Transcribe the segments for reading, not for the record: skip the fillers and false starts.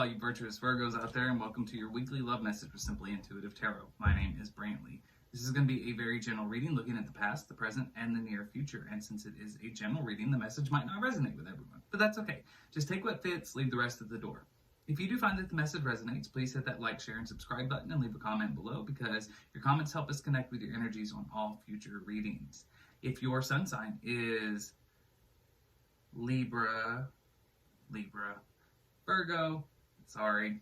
all you virtuous Virgos out there, and welcome to your weekly love message with Simply Intuitive Tarot. My name is Brantley. This is going to be a very general reading looking at the past, the present, and the near future. And since it is a general reading, the message might not resonate with everyone, but that's okay. Just take what fits, leave the rest at the door. If you do find that the message resonates, please hit that like, share, and subscribe button and leave a comment below, because your comments help us connect with your energies on all future readings. If your sun sign is Libra, Virgo, sorry.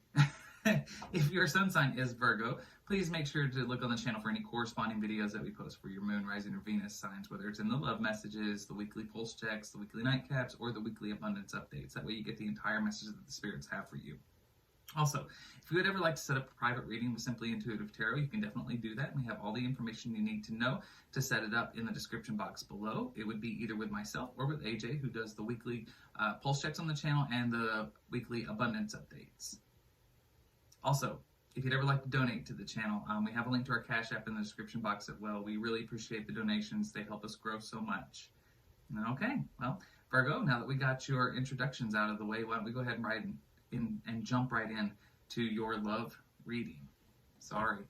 If your sun sign is Virgo, please make sure to look on the channel for any corresponding videos that we post for your moon, rising, or Venus signs, whether it's in the love messages, the weekly pulse checks, the weekly nightcaps, or the weekly abundance updates. That way you get the entire message that the spirits have for you. Also, if you would ever like to set up a private reading with Simply Intuitive Tarot, you can definitely do that. We have all the information you need to know to set it up in the description box below. It would be either with myself or with AJ, who does the weekly pulse checks on the channel and the weekly abundance updates. Also, if you'd ever like to donate to the channel, we have a link to our Cash App in the description box as well. We really appreciate the donations. They help us grow so much. Okay, well, Virgo, now that we got your introductions out of the way, why don't we go ahead and jump right in to your love reading. Sorry,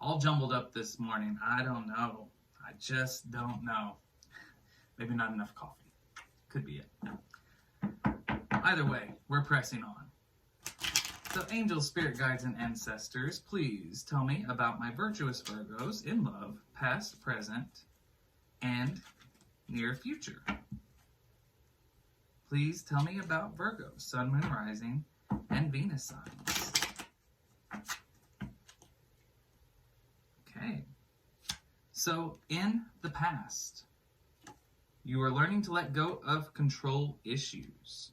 all jumbled up this morning. I don't know. I just don't know. Maybe not enough coffee. Could be it. Either way, we're pressing on. So angels, spirit guides, and ancestors, please tell me about my virtuous Virgos in love, past, present, and near future. Please tell me about Virgo, sun, moon, rising, and Venus signs. Okay. So in the past, you are learning to let go of control issues.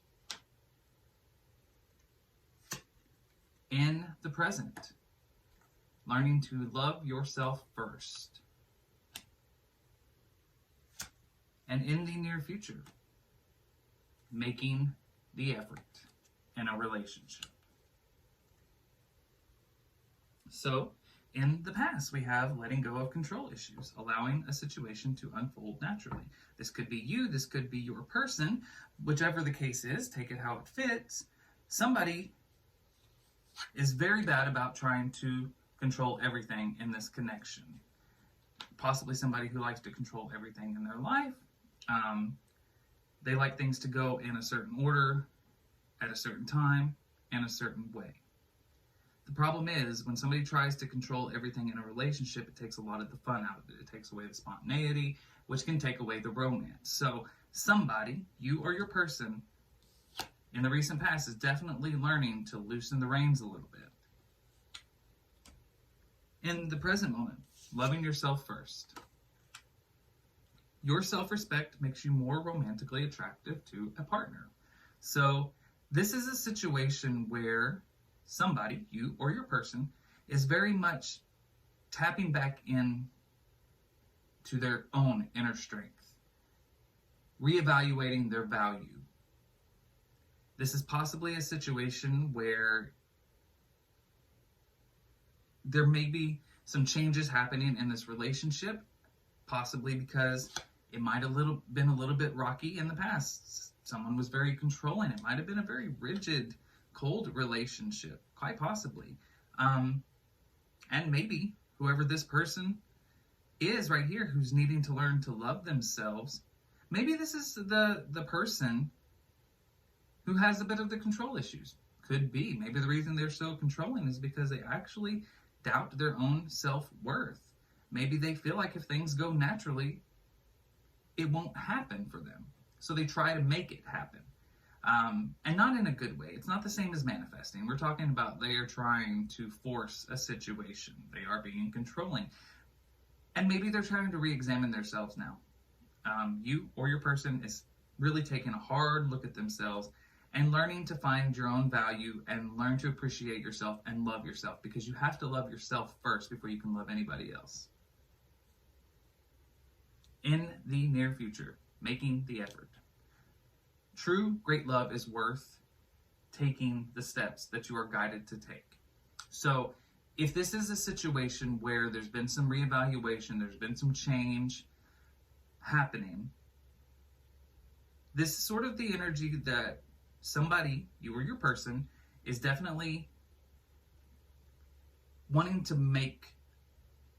In the present, learning to love yourself first. And in the near future, making the effort in a relationship. So, in the past, we have letting go of control issues, allowing a situation to unfold naturally. This could be you, this could be your person, whichever the case is, take it how it fits. Somebody is very bad about trying to control everything in this connection. Possibly somebody who likes to control everything in their life. They like things to go in a certain order, at a certain time, in a certain way. The problem is, when somebody tries to control everything in a relationship, it takes a lot of the fun out of it. It takes away the spontaneity, which can take away the romance. So somebody, you or your person, in the recent past is definitely learning to loosen the reins a little bit. In the present moment, loving yourself first. Your self-respect makes you more romantically attractive to a partner. So this is a situation where somebody, you or your person, is very much tapping back in to their own inner strength, reevaluating their value. This is possibly a situation where there may be some changes happening in this relationship, possibly because it might have been a little bit rocky in the past. Someone was very controlling. It might have been a very rigid, cold relationship, quite possibly. And maybe whoever this person is right here, who's needing to learn to love themselves, maybe this is the person who has a bit of the control issues. Could be. Maybe the reason they're so controlling is because they actually doubt their own self-worth. Maybe they feel like if things go naturally, it won't happen for them. So they try to make it happen. And not in a good way. It's not the same as manifesting. We're talking about they are trying to force a situation. They are being controlling. And maybe they're trying to re-examine themselves now. You or your person is really taking a hard look at themselves and learning to find your own value and learn to appreciate yourself and love yourself, because you have to love yourself first before you can love anybody else. In the near future, making the effort. True great love is worth taking the steps that you are guided to take. So if this is a situation where there's been some reevaluation, there's been some change happening, this is sort of the energy that somebody, you or your person, is definitely wanting to make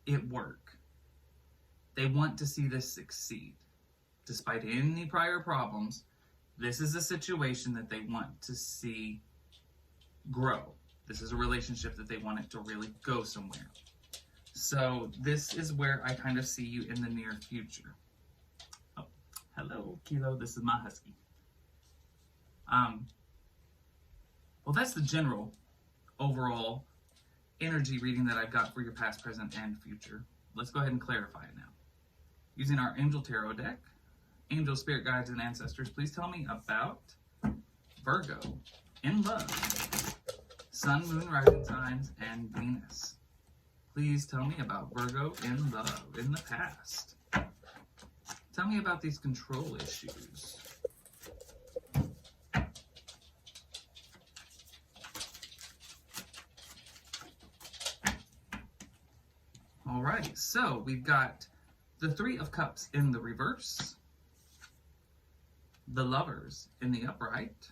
it work. They want to see this succeed. Despite any prior problems, this is a situation that they want to see grow. This is a relationship that they want it to really go somewhere. So this is where I kind of see you in the near future. Oh, hello, Kilo. This is my husky. Well, that's the general, overall energy reading that I've got for your past, present, and future. Let's go ahead and clarify it now. Using our Angel Tarot deck, angel, spirit guides, and ancestors, please tell me about Virgo in love, Sun, Moon, rising signs, and Venus. Please tell me about Virgo in love in the past. Tell me about these control issues. All right, so we've got the Three of Cups in the reverse, the Lovers in the upright,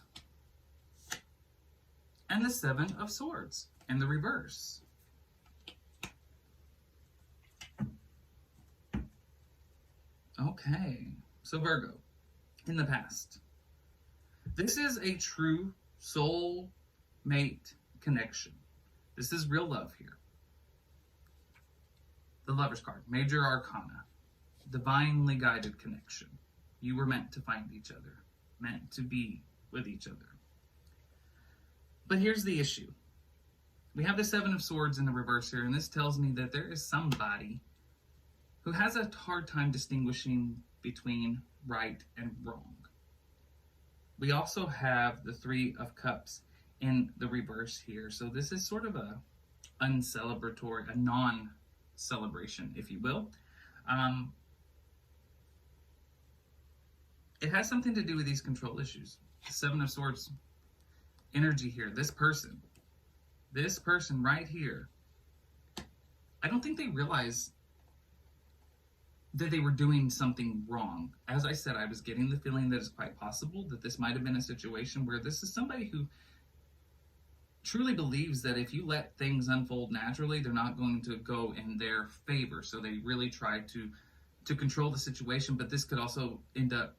and the Seven of Swords in the reverse. Okay, so Virgo, in the past. This is a true soul mate connection. This is real love here. The Lover's card, Major Arcana, divinely guided connection. You were meant to find each other, meant to be with each other. But here's the issue. We have the Seven of Swords in the reverse here, and this tells me that there is somebody who has a hard time distinguishing between right and wrong. We also have the Three of Cups in the reverse here, so this is sort of a uncelebratory, a non-celebration, if you will. It has something to do with these control issues. The Seven of Swords energy here, this person right here, I don't think they realize that they were doing something wrong. As I said, I was getting the feeling that it's quite possible that this might have been a situation where this is somebody who truly believes that if you let things unfold naturally, they're not going to go in their favor. So they really try to control the situation, but this could also end up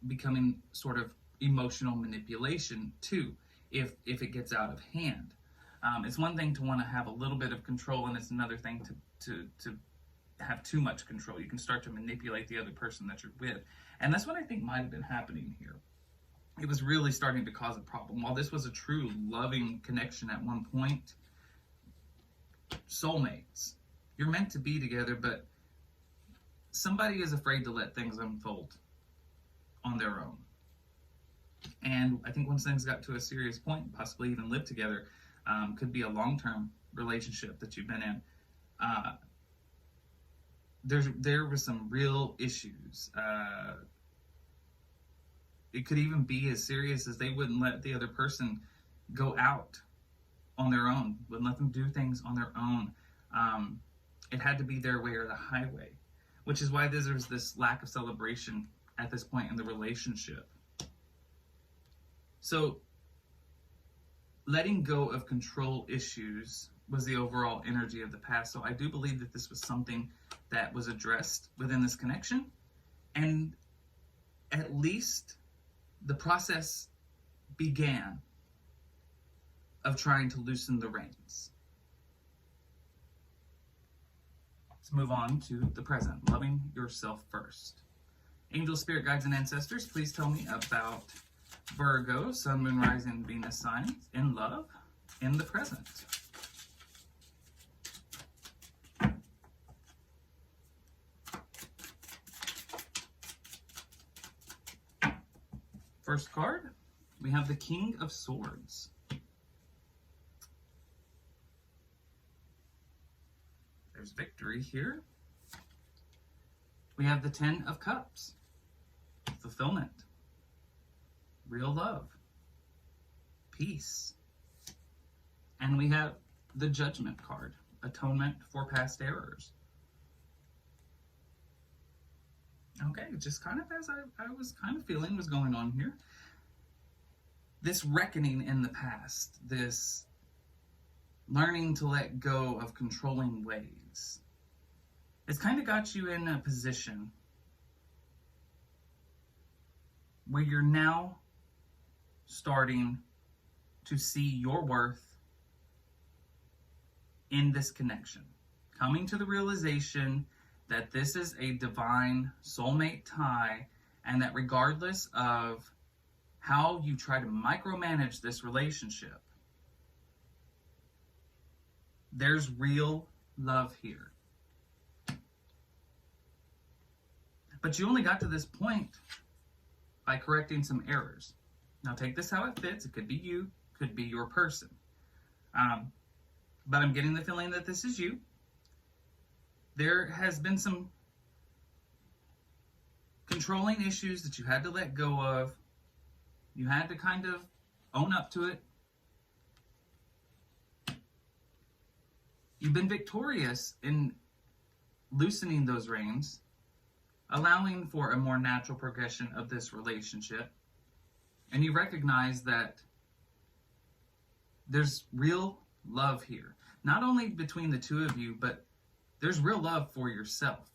becoming sort of emotional manipulation too, if it gets out of hand. It's one thing to want to have a little bit of control, and it's another thing to have too much control. You can start to manipulate the other person that you're with. And that's what I think might have been happening here. It was really starting to cause a problem. While this was a true loving connection at one point, soulmates, you're meant to be together, but somebody is afraid to let things unfold on their own. And I think once things got to a serious point, possibly even live together, could be a long-term relationship that you've been in, there were some real issues. It could even be as serious as they wouldn't let the other person go out on their own, wouldn't let them do things on their own. It had to be their way or the highway, which is why there's this lack of celebration at this point in the relationship. So letting go of control issues was the overall energy of the past. So I do believe that this was something that was addressed within this connection, and at least the process began of trying to loosen the reins. Let's move on to the present, loving yourself first. Angel, spirit guides, and ancestors, please tell me about Virgo, Sun, Moon, Rising, Venus signs in love in the present. First card, we have the King of Swords. There's victory here. We have the Ten of Cups, fulfillment, real love, peace. And we have the Judgment card, atonement for past errors. Okay, just kind of as I was kind of feeling was going on here. this reckoning in the past, this learning to let go of controlling ways, it's kind of got you in a position where you're now starting to see your worth in this connection, coming to the realization that this is a divine soulmate tie, and that regardless of how you try to micromanage this relationship, there's real love here. But you only got to this point by correcting some errors. Now take this how it fits. It could be you, could be your person. But I'm getting the feeling that this is you. There has been some controlling issues that you had to let go of. You had to kind of own up to it. You've been victorious in loosening those reins, allowing for a more natural progression of this relationship. And you recognize that there's real love here. Not only between the two of you, but there's real love for yourself.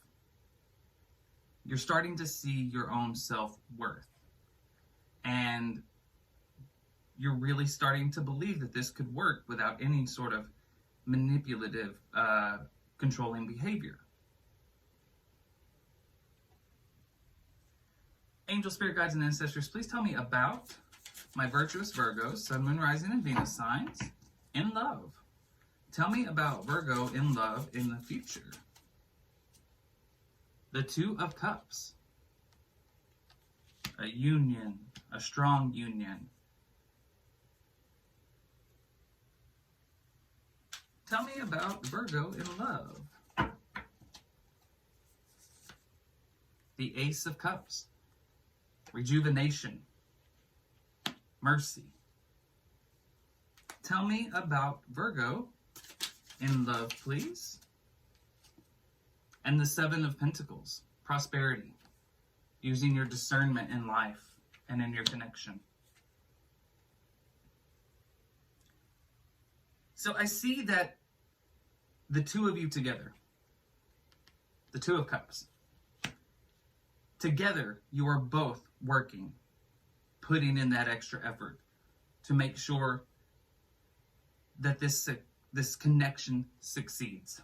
You're starting to see your own self-worth. And you're really starting to believe that this could work without any sort of manipulative, controlling behavior. Angel, spirit guides, and ancestors, please tell me about my virtuous Virgo, Sun, Moon, Rising, and Venus signs in love. Tell me about Virgo in love in the future. The Two of Cups. A union, a strong union. Tell me about Virgo in love. The Ace of Cups. Rejuvenation. Mercy. Tell me about Virgo in love, please. And the Seven of Pentacles. Prosperity. Using your discernment in life and in your connection. So I see that the two of you together, the Two of Cups, together you are both working, putting in that extra effort to make sure that this connection succeeds.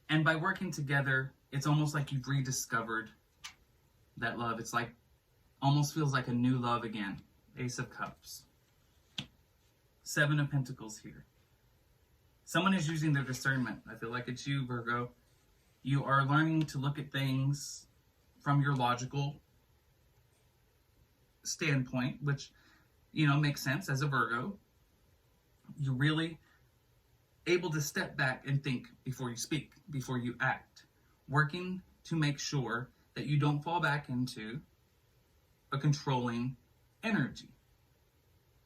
And by working together, it's almost like you've rediscovered that love. It's like, almost feels like a new love again. Ace of Cups. Seven of Pentacles here. Someone is using their discernment. I feel like it's you, Virgo. You are learning to look at things from your logical standpoint, which, makes sense as a Virgo. You're really able to step back and think before you speak, before you act, working to make sure that you don't fall back into a controlling energy.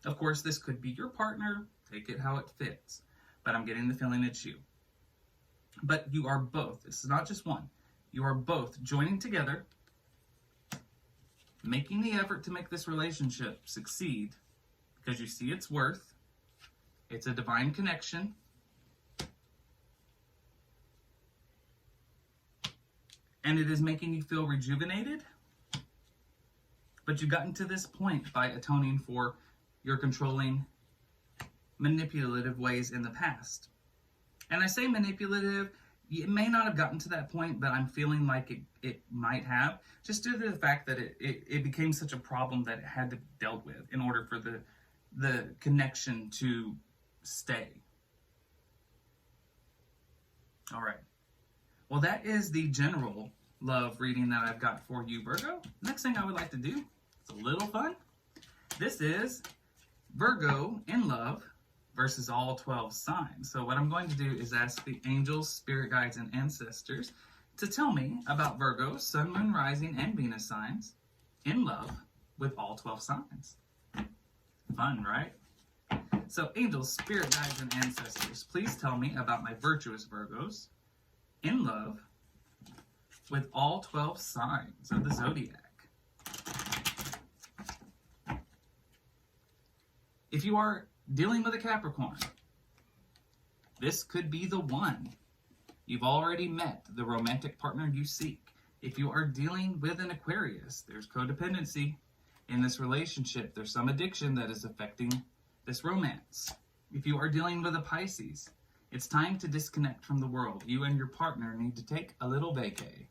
Of course, this could be your partner. Take it how it fits. But I'm getting the feeling it's you. But you are both. This is not just one. You are both joining together, making the effort to make this relationship succeed because you see its worth. It's a divine connection. And it is making you feel rejuvenated. But you've gotten to this point by atoning for your controlling, manipulative ways in the past. And I say manipulative, it may not have gotten to that point, but I'm feeling like it might have, just due to the fact that it became such a problem that it had to be dealt with in order for the connection to stay. All right. Well, that is the general love reading that I've got for you, Virgo. Next thing I would like to do, it's a little fun. This is Virgo in love versus all 12 signs. So what I'm going to do is ask the angels, spirit guides, and ancestors to tell me about Virgo, Sun, Moon, Rising, and Venus signs in love with all 12 signs. Fun, right? So angels, spirit guides, and ancestors, please tell me about my virtuous Virgos in love with all 12 signs of the zodiac. If you are dealing with a Capricorn, this could be the one. You've already met the romantic partner you seek. If you are dealing with an Aquarius, there's codependency in this relationship. There's some addiction that is affecting this romance. If you are dealing with a Pisces, it's time to disconnect from the world. You and your partner need to take a little vacay.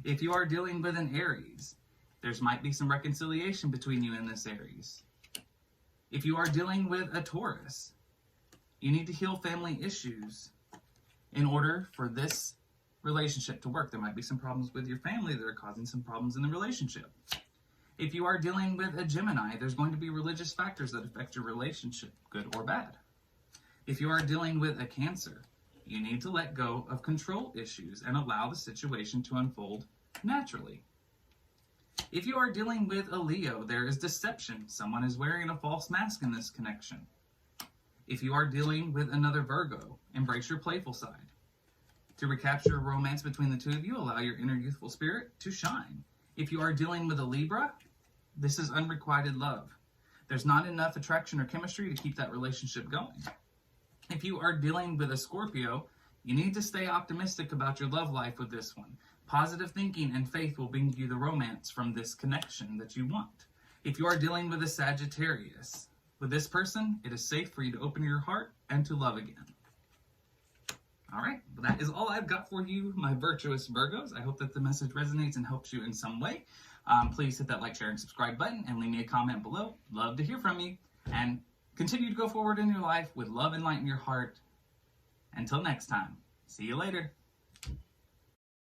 If you are dealing with an Aries, there's might be some reconciliation between you and this Aries. If you are dealing with a Taurus, you need to heal family issues in order for this relationship to work. There might be some problems with your family that are causing some problems in the relationship. If you are dealing with a Gemini, there's going to be religious factors that affect your relationship, good or bad. If you are dealing with a Cancer, you need to let go of control issues and allow the situation to unfold naturally. If you are dealing with a Leo, there is deception. Someone is wearing a false mask in this connection. If you are dealing with another Virgo, embrace your playful side. To recapture a romance between the two of you, allow your inner youthful spirit to shine. If you are dealing with a Libra, this is unrequited love. There's not enough attraction or chemistry to keep that relationship going. If you are dealing with a Scorpio, you need to stay optimistic about your love life with this one. Positive thinking and faith will bring you the romance from this connection that you want. If you are dealing with a Sagittarius, with this person, it is safe for you to open your heart and to love again. All right, well, that is all I've got for you, my virtuous Virgos. I hope that the message resonates and helps you in some way. Please hit that like, share, and subscribe button and leave me a comment below. Love to hear from you. And continue to go forward in your life with love and light in your heart. Until next time, see you later.